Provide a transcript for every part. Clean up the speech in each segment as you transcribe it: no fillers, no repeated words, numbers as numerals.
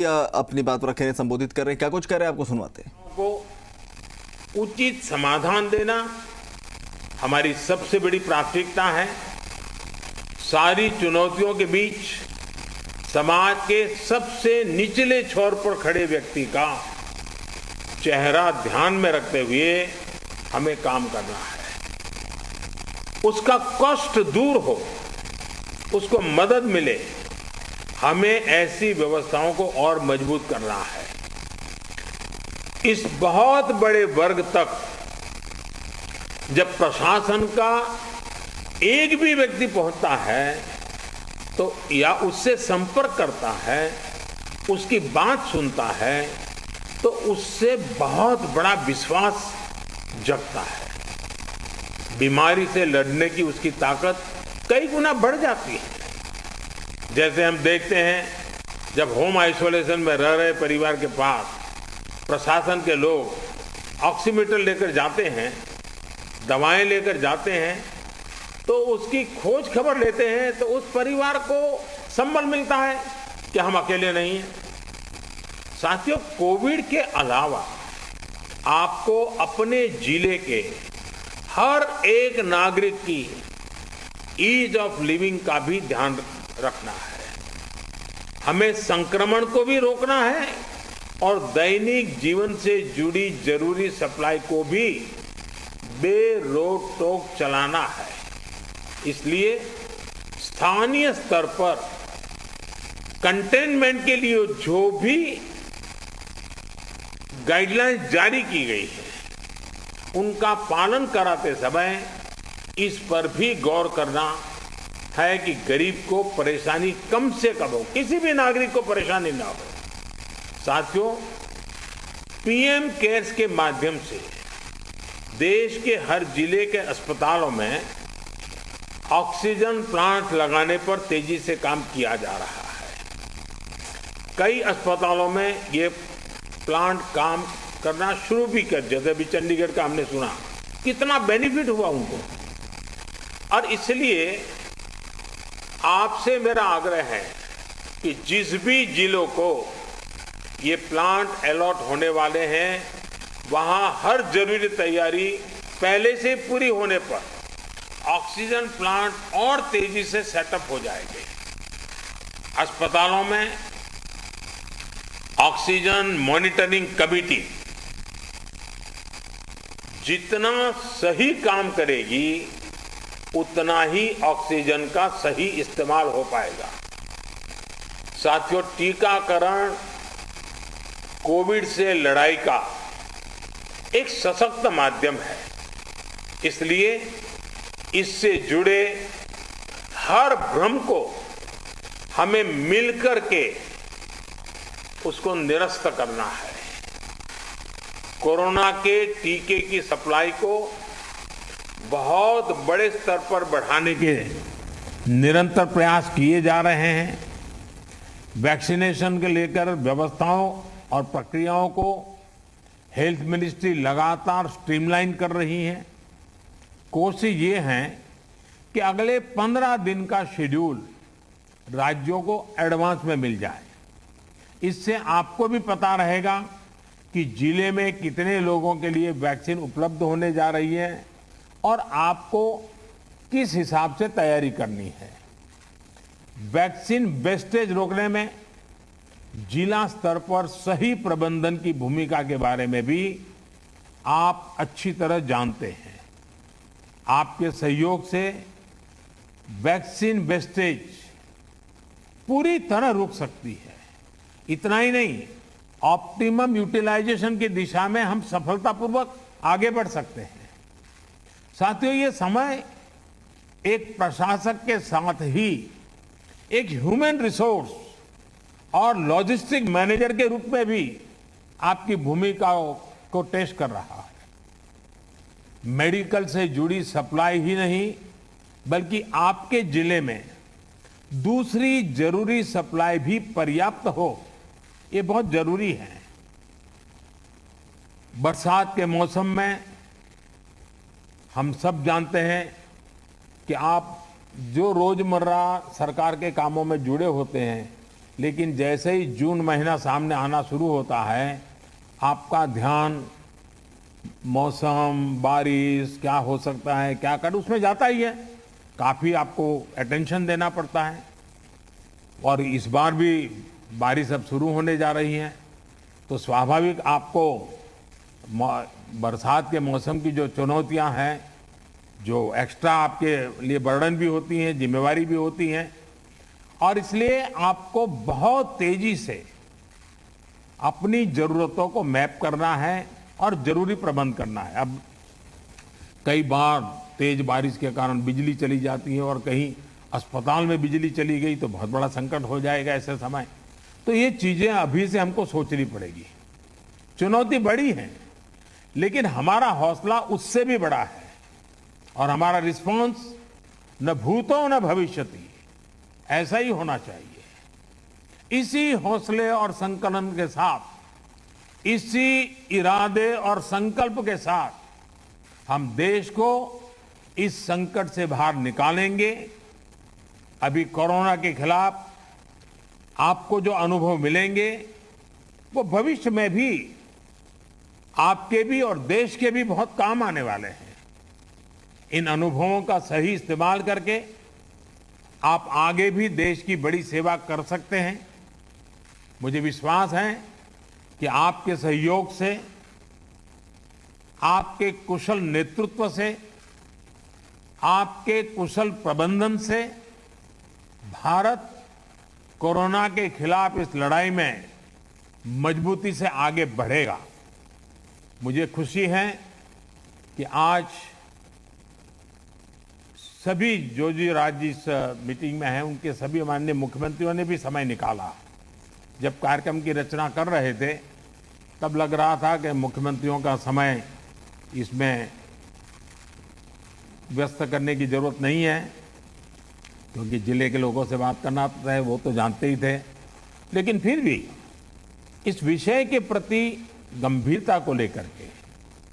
या अपनी बात रखने संबोधित कर रहे हैं, क्या कुछ कर रहे हैं आपको सुनवाते हैं। को उचित समाधान देना हमारी सबसे बड़ी प्राथमिकता है। सारी चुनौतियों के बीच समाज के सबसे निचले छोर पर खड़े व्यक्ति का चेहरा ध्यान में रखते हुए हमें काम करना है। उसका कष्ट दूर हो, उसको मदद मिले, हमें ऐसी व्यवस्थाओं को और मजबूत करना है। इस बहुत बड़े वर्ग तक जब प्रशासन का एक भी व्यक्ति पहुंचता है तो या उससे संपर्क करता है, उसकी बात सुनता है, तो उससे बहुत बड़ा विश्वास जगता है। बीमारी से लड़ने की उसकी ताकत कई गुना बढ़ जाती है। जैसे हम देखते हैं, जब होम आइसोलेशन में रह रहे परिवार के पास प्रशासन के लोग ऑक्सीमीटर लेकर जाते हैं, दवाएं लेकर जाते हैं, तो उसकी खोज खबर लेते हैं, तो उस परिवार को संबल मिलता है कि हम अकेले नहीं हैं। साथियों, कोविड के अलावा आपको अपने जिले के हर एक नागरिक की ईज ऑफ लिविंग का भी ध्यान रखना है। हमें संक्रमण को भी रोकना है और दैनिक जीवन से जुड़ी जरूरी सप्लाई को भी बेरोक टोक चलाना है। इसलिए स्थानीय स्तर पर कंटेनमेंट के लिए जो भी गाइडलाइंस जारी की गई है, उनका पालन कराते समय इस पर भी गौर करना है कि गरीब को परेशानी कम से कम हो, किसी भी नागरिक को परेशानी ना हो। साथियों, पीएम केयर्स के माध्यम से देश के हर जिले के अस्पतालों में ऑक्सीजन प्लांट लगाने पर तेजी से काम किया जा रहा है। कई अस्पतालों में ये प्लांट काम करना शुरू भी कर, जैसे भी चंडीगढ़ का हमने सुना, कितना बेनिफिट हुआ उनको। और इसलिए आपसे मेरा आग्रह है कि जिस भी जिलों को ये प्लांट अलॉट होने वाले हैं, वहां हर जरूरी तैयारी पहले से पूरी होने पर ऑक्सीजन प्लांट और तेजी से सेटअप हो जाएंगे। अस्पतालों में ऑक्सीजन मॉनिटरिंग कमेटी जितना सही काम करेगी, उतना ही ऑक्सीजन का सही इस्तेमाल हो पाएगा। साथियों, टीकाकरण कोविड से लड़ाई का एक सशक्त माध्यम है। इसलिए इससे जुड़े हर भ्रम को हमें मिलकर के उसको निरस्त करना है। कोरोना के टीके की सप्लाई को बहुत बड़े स्तर पर बढ़ाने के निरंतर प्रयास किए जा रहे हैं। वैक्सीनेशन के लेकर व्यवस्थाओं और प्रक्रियाओं को हेल्थ मिनिस्ट्री लगातार स्ट्रीमलाइन कर रही है। कोशिश ये है कि अगले 15 दिन का शेड्यूल राज्यों को एडवांस में मिल जाए। इससे आपको भी पता रहेगा कि जिले में कितने लोगों के लिए वैक्सीन उपलब्ध होने जा रही है और आपको किस हिसाब से तैयारी करनी है। वैक्सीन वेस्टेज रोकने में जिला स्तर पर सही प्रबंधन की भूमिका के बारे में भी आप अच्छी तरह जानते हैं। आपके सहयोग से वैक्सीन वेस्टेज पूरी तरह रुक सकती है। इतना ही नहीं, ऑप्टिमम यूटिलाइजेशन की दिशा में हम सफलतापूर्वक आगे बढ़ सकते हैं। साथियों, ये समय एक प्रशासक के साथ ही एक ह्यूमन रिसोर्स और लॉजिस्टिक मैनेजर के रूप में भी आपकी भूमिका को टेस्ट कर रहा है। मेडिकल से जुड़ी सप्लाई ही नहीं, बल्कि आपके जिले में दूसरी जरूरी सप्लाई भी पर्याप्त हो, ये बहुत जरूरी है। बरसात के मौसम में हम सब जानते हैं कि आप जो रोजमर्रा सरकार के कामों में जुड़े होते हैं, लेकिन जैसे ही जून महीना सामने आना शुरू होता है, आपका ध्यान मौसम, बारिश, क्या हो सकता है, क्या कर, उसमें जाता ही है। काफ़ी आपको अटेंशन देना पड़ता है। और इस बार भी बारिश अब शुरू होने जा रही है, तो स्वाभाविक आपको बरसात के मौसम की जो चुनौतियां हैं, जो एक्स्ट्रा आपके लिए बर्डन भी होती हैं, जिम्मेवारी भी होती हैं, और इसलिए आपको बहुत तेजी से अपनी ज़रूरतों को मैप करना है और ज़रूरी प्रबंध करना है। अब कई बार तेज बारिश के कारण बिजली चली जाती है और कहीं अस्पताल में बिजली चली गई तो बहुत बड़ा संकट हो जाएगा ऐसे समय। तो ये चीज़ें अभी से हमको सोचनी पड़ेगी। चुनौती बड़ी है, लेकिन हमारा हौसला उससे भी बड़ा है और हमारा रिस्पॉन्स न भूतो न भविष्यति, ऐसा ही होना चाहिए। इसी हौसले और संकलन के साथ, इसी इरादे और संकल्प के साथ हम देश को इस संकट से बाहर निकालेंगे। अभी कोरोना के खिलाफ आपको जो अनुभव मिलेंगे, वो भविष्य में भी आपके भी और देश के भी बहुत काम आने वाले हैं। इन अनुभवों का सही इस्तेमाल करके आप आगे भी देश की बड़ी सेवा कर सकते हैं। मुझे विश्वास है कि आपके सहयोग से, आपके कुशल नेतृत्व से, आपके कुशल प्रबंधन से भारत कोरोना के खिलाफ इस लड़ाई में मजबूती से आगे बढ़ेगा। मुझे खुशी है कि आज सभी जो राज्य इस मीटिंग में हैं, उनके सभी माननीय मुख्यमंत्रियों ने भी समय निकाला। जब कार्यक्रम की रचना कर रहे थे, तब लग रहा था कि मुख्यमंत्रियों का समय इसमें व्यस्त करने की जरूरत नहीं है, क्योंकि जिले के लोगों से बात करना है, वो तो जानते ही थे। लेकिन फिर भी इस विषय के प्रति गंभीरता को लेकर के,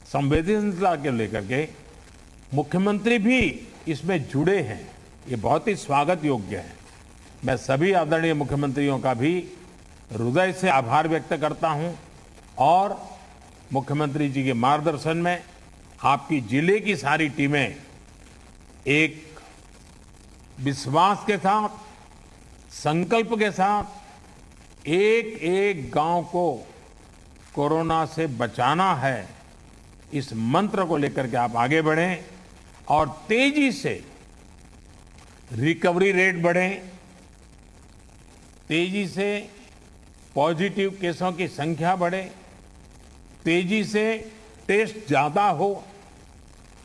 संवेदनशीलता को लेकर के मुख्यमंत्री भी इसमें जुड़े हैं, ये बहुत ही स्वागत योग्य है। मैं सभी आदरणीय मुख्यमंत्रियों का भी हृदय से आभार व्यक्त करता हूं और मुख्यमंत्री जी के मार्गदर्शन में आपकी जिले की सारी टीमें एक विश्वास के साथ, संकल्प के साथ एक एक गांव को कोरोना से बचाना है, इस मंत्र को लेकर के आप आगे बढ़ें और तेजी से रिकवरी रेट बढ़े, तेजी से पॉजिटिव केसों की संख्या बढ़े, तेजी से टेस्ट ज्यादा हो।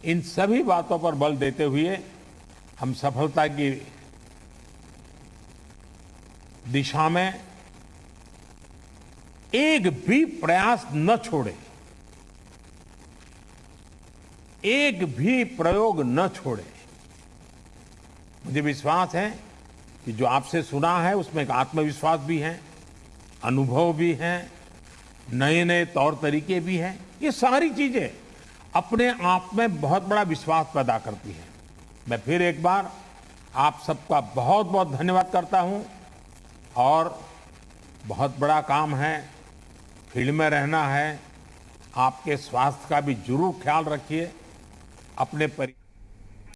इन सभी बातों पर बल देते हुए हम सफलता की दिशा में एक भी प्रयास न छोड़े, एक भी प्रयोग न छोड़े। मुझे विश्वास है कि जो आपसे सुना है उसमें एक आत्मविश्वास भी है, अनुभव भी है, नए नए तौर तरीके भी हैं। ये सारी चीजें अपने आप में बहुत बड़ा विश्वास पैदा करती हैं। मैं फिर एक बार आप सबका बहुत बहुत धन्यवाद करता हूं और बहुत बड़ा काम है, फील्ड में रहना है। आपके स्वास्थ्य का भी जरूर ख्याल रखिए, अपने